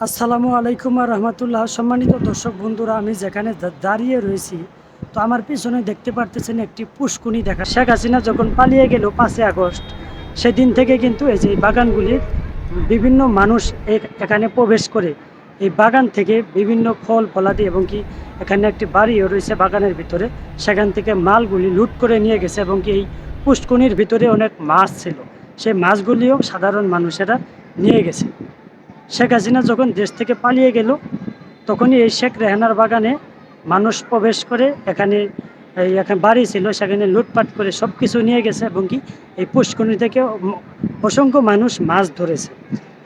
আসসালামু আলাইকুম রহমতুল্লাহ। সম্মানিত দর্শক বন্ধুরা, আমি যেখানে দাঁড়িয়ে রয়েছি, তো আমার পিছনে দেখতে পারতেছেন একটি পুষ্কুনি দেখা। শেখ হাসিনা যখন পালিয়ে গেল 5ই আগস্ট, সেদিন থেকে কিন্তু এই যে এই বাগানগুলির বিভিন্ন মানুষ এখানে প্রবেশ করে এই বাগান থেকে বিভিন্ন ফল ফলাদি এবং কি এখানে একটি বাড়িও রয়েছে বাগানের ভিতরে, সেখান থেকে মালগুলি লুট করে নিয়ে গেছে এবং কি এই পুষ্কুনির ভিতরে অনেক মাছ ছিল, সেই মাছগুলিও সাধারণ মানুষেরা নিয়ে গেছে। শেখ হাসিনা যখন দেশ থেকে পালিয়ে গেল, তখনই এই শেখ রেহানার বাগানে মানুষ প্রবেশ করে এখানে বাড়ি ছিল, সেখানে লুটপাট করে সব কিছু নিয়ে গেছে এবং কি এই পুষ্করণী থেকে অসংখ্য মানুষ মাছ ধরেছে।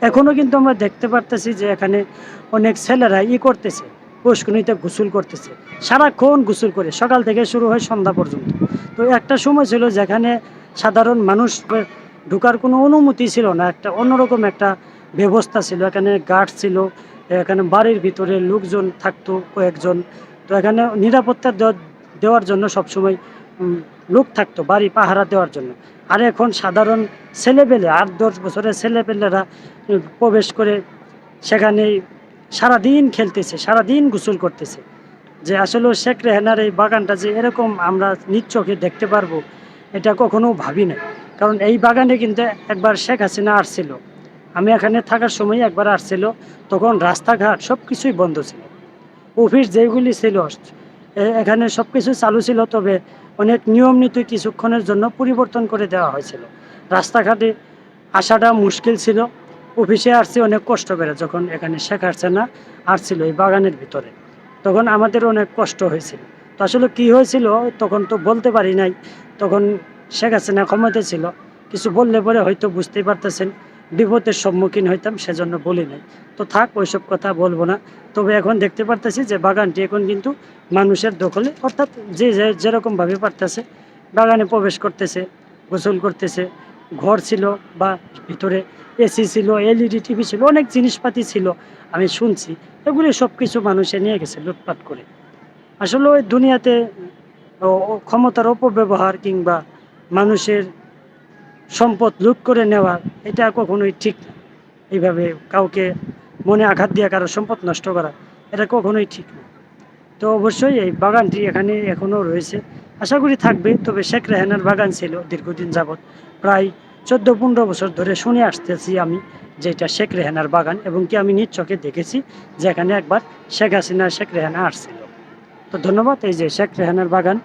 এখনও কিন্তু আমরা দেখতে পারতেছি যে এখানে অনেক ছেলেরা করতেছে, পুষ্করণীতে গোসল করতেছে, সারাক্ষণ গোসল করে সকাল থেকে শুরু হয় সন্ধ্যা পর্যন্ত। তো একটা সময় ছিল যেখানে সাধারণ মানুষ ঢোকার কোনো অনুমতি ছিল না, একটা অন্যরকম একটা ব্যবস্থা ছিল, এখানে গার্ড ছিল, এখানে বাড়ির ভিতরে লোকজন থাকতো কয়েকজন। তো এখানে নিরাপত্তা দেওয়ার জন্য সবসময় লোক থাকতো বাড়ি পাহারা দেওয়ার জন্য। আর এখন সাধারণ ছেলেপেলে 8-10 বছরের ছেলেপেলেরা প্রবেশ করে সেখানে সারাদিন খেলতেছে, সারাদিন গোসল করতেছে। যে আসলে শেখ রেহানার এই বাগানটা যে এরকম আমরা নিজ চোখে দেখতে পারবো, এটা কখনো ভাবি নাই। কারণ এই বাগানে কিন্তু একবার শেখ হাসিনা আসছিল, আমি এখানে থাকার সময় একবার আসছিল, তখন রাস্তাঘাট সব কিছুই বন্ধ ছিল, অফিস যেগুলি ছিল এখানে সব কিছু চালু ছিল, তবে অনেক নিয়ম নীতি কিছুক্ষণের জন্য পরিবর্তন করে দেওয়া হয়েছিল। রাস্তাঘাটে আসাটা মুশকিল ছিল, অফিসে আসছি অনেক কষ্ট করে। যখন এখানে শেখ হাসিনা আসছিল এই বাগানের ভিতরে, তখন আমাদের অনেক কষ্ট হয়েছিল। তো আসলে কী হয়েছিল তখন তো বলতে পারি নাই, তখন শেখ হাসিনা ক্ষমতা ছিল, কিছু বললে পরে হয়তো বুঝতেই পারতেছেন বিপদের সম্মুখীন হইতাম, সেজন্য বলি নাই। তো থাক, ওইসব কথা বলবো না। তবে এখন দেখতে পারতেছি যে বাগানটি এখন কিন্তু মানুষের দখলে, অর্থাৎ যে যেরকমভাবে পারতেছে বাগানে প্রবেশ করতেছে, গোসল করতেছে। ঘর ছিল বা ভিতরে এসি ছিল, এলইডি টিভি ছিল, অনেক জিনিসপাতি ছিল, আমি শুনছি। এগুলি সব কিছু মানুষে নিয়ে গেছে লুটপাট করে। আসলে ওই দুনিয়াতে ক্ষমতার অপব্যবহার কিংবা মানুষের সম্পদ লুট করে নেওয়া, এটা কখনোই ঠিক না। এইভাবে কাউকে মনে আঘাত দিয়ে কারো সম্পদ নষ্ট করা, এটা কখনোই ঠিক না। তো অবশ্যই এই বাগানটি এখানে এখনও রয়েছে, আশা করি থাকবে। তবে শেখ রেহানার বাগান ছিল দীর্ঘদিন যাবৎ, প্রায় 14-15 বছর ধরে শুনে আসতেছি আমি যে এটা শেখ রেহানার বাগান, এবং কি আমি নিজ চোখে দেখেছি যে এখানে একবার শেখ হাসিনা শেখ রেহানা আসছিল। তো ধন্যবাদ। এই যে শেখ রেহানার বাগান।